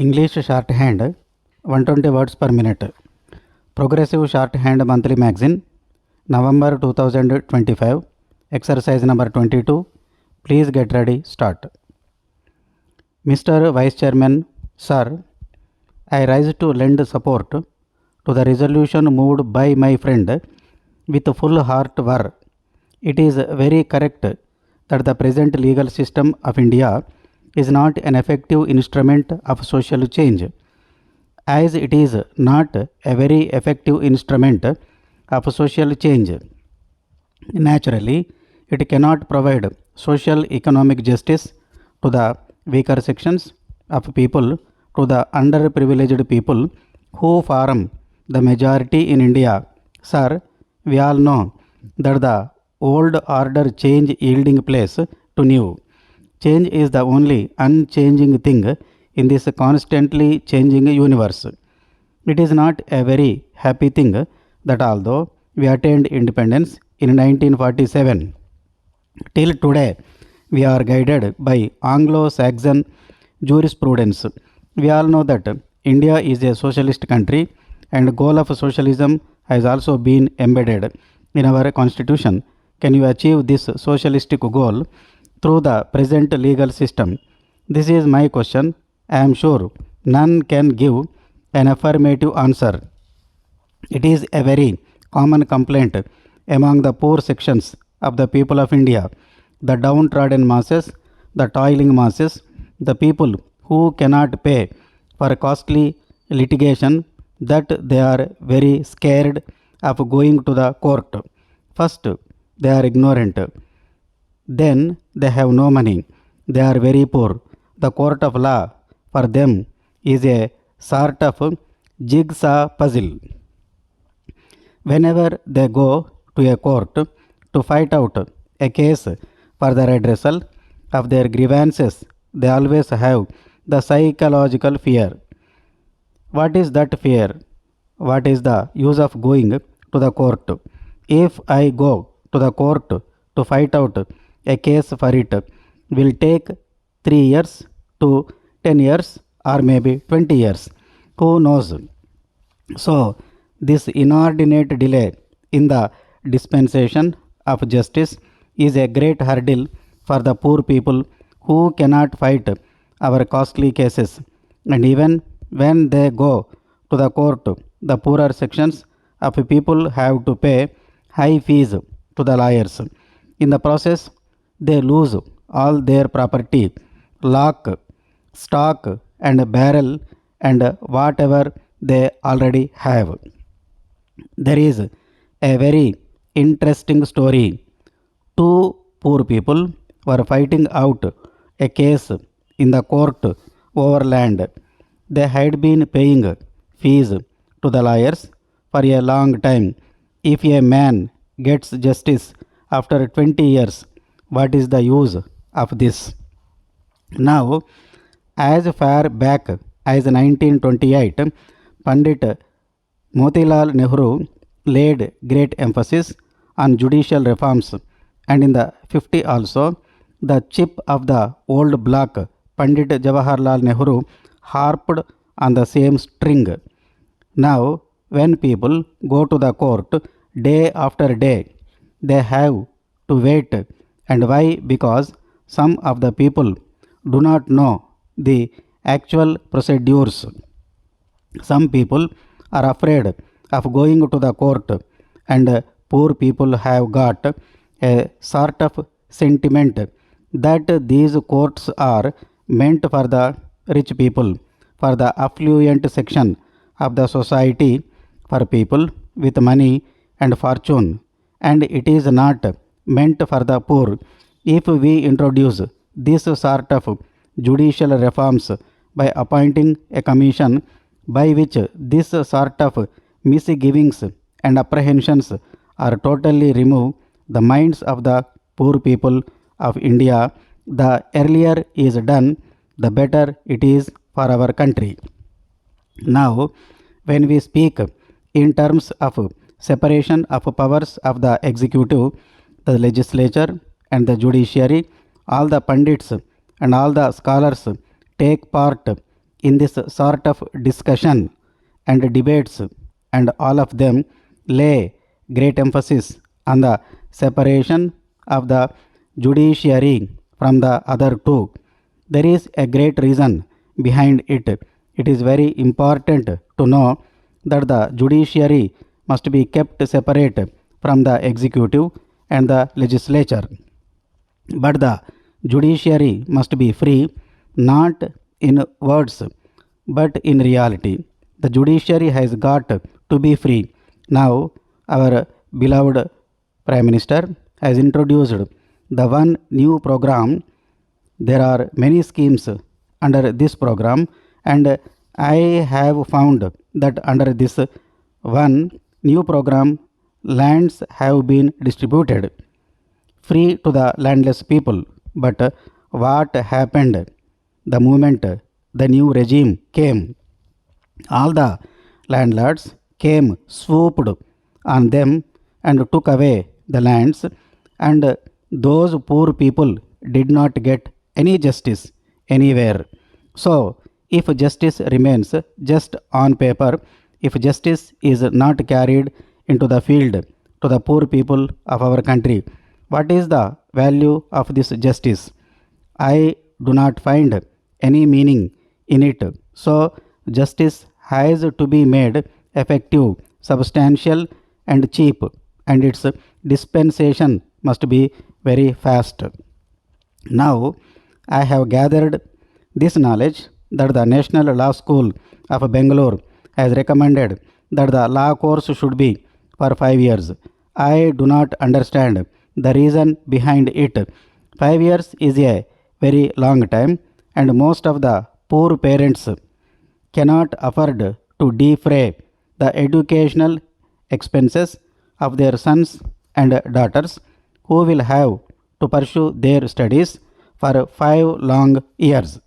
English shorthand 120 words per minute. Progressive shorthand monthly magazine, November 2025. Exercise number 22. Please get ready. Start. Mr. Vice Chairman, Sir, I rise to lend support to the resolution moved by my friend with full heart war. It is very correct that the present legal system of India is not an effective instrument of social change, as it is not a very effective instrument of social change. Naturally, it cannot provide social economic justice to the weaker sections of people, to the underprivileged people who form the majority in India. Sir, we all know that the old order change yielding place to new. Change is the only unchanging thing in this constantly changing universe. It is not a very happy thing that although we attained independence in 1947, till today we are guided by Anglo-Saxon jurisprudence. We all know that India is a socialist country and goal of socialism has also been embedded in our constitution. Can you achieve this socialistic goal through the present legal system? This is my question. I am sure none can give an affirmative answer. It is a very common complaint among the poor sections of the people of India, the downtrodden masses, the toiling masses, the people who cannot pay for costly litigation, that they are very scared of going to the court. First, they are ignorant. Then they have no money. They are very poor. The court of law for them is a sort of jigsaw puzzle. Whenever they go to a court to fight out a case for the redressal of their grievances, they always have the psychological fear. What is that fear? What is the use of going to the court? If I go to the court to fight out a case for it, will take 3 years to 10 years or maybe 20 years. Who knows? So, this inordinate delay in the dispensation of justice is a great hurdle for the poor people who cannot fight our costly cases. And even when they go to the court, the poorer sections of people have to pay high fees to the lawyers. In the process, they lose all their property, lock, stock and barrel and whatever they already have. There is a very interesting story. Two poor people were fighting out a case in the court over land. They had been paying fees to the lawyers for a long time. If a man gets justice after 20 years, what is the use of this? Now, as far back as 1928, Pandit Motilal Nehru laid great emphasis on judicial reforms, and in the 50 also, the chip of the old block, Pandit Jawaharlal Nehru, harped on the same string. Now, when people go to the court day after day, they have to wait. And why? Because some of the people do not know the actual procedures. Some people are afraid of going to the court, and poor people have got a sort of sentiment that these courts are meant for the rich people, for the affluent section of the society, for people with money and fortune, and it is not meant for the poor. If we introduce this sort of judicial reforms by appointing a commission by which this sort of misgivings and apprehensions are totally removed the minds of the poor people of India, the earlier is done, the better it is for our country. Now, when we speak in terms of separation of powers of the executive, the legislature and the judiciary, all the pundits and all the scholars take part in this sort of discussion and debates, and all of them lay great emphasis on the separation of the judiciary from the other two. There is a great reason behind it. It is very important to know that the judiciary must be kept separate from the executive and the legislature. But the judiciary must be free, not in words, but in reality. The judiciary has got to be free. Now, our beloved Prime Minister has introduced the one new program. There are many schemes under this program, and I have found that under this one new program, lands have been distributed free to the landless people. But what happened the moment the new regime came? All the landlords came, swooped on them, and took away the lands, and those poor people did not get any justice anywhere. So, if justice remains just on paper, if justice is not carried into the field to the poor people of our country, what is the value of this justice? I do not find any meaning in it. So, justice has to be made effective, substantial, and cheap, and its dispensation must be very fast. Now, I have gathered this knowledge that the National Law School of Bangalore has recommended that the law course should be for 5 years. I do not understand the reason behind it. 5 years is a very long time, and most of the poor parents cannot afford to defray the educational expenses of their sons and daughters, who will have to pursue their studies for 5 long years.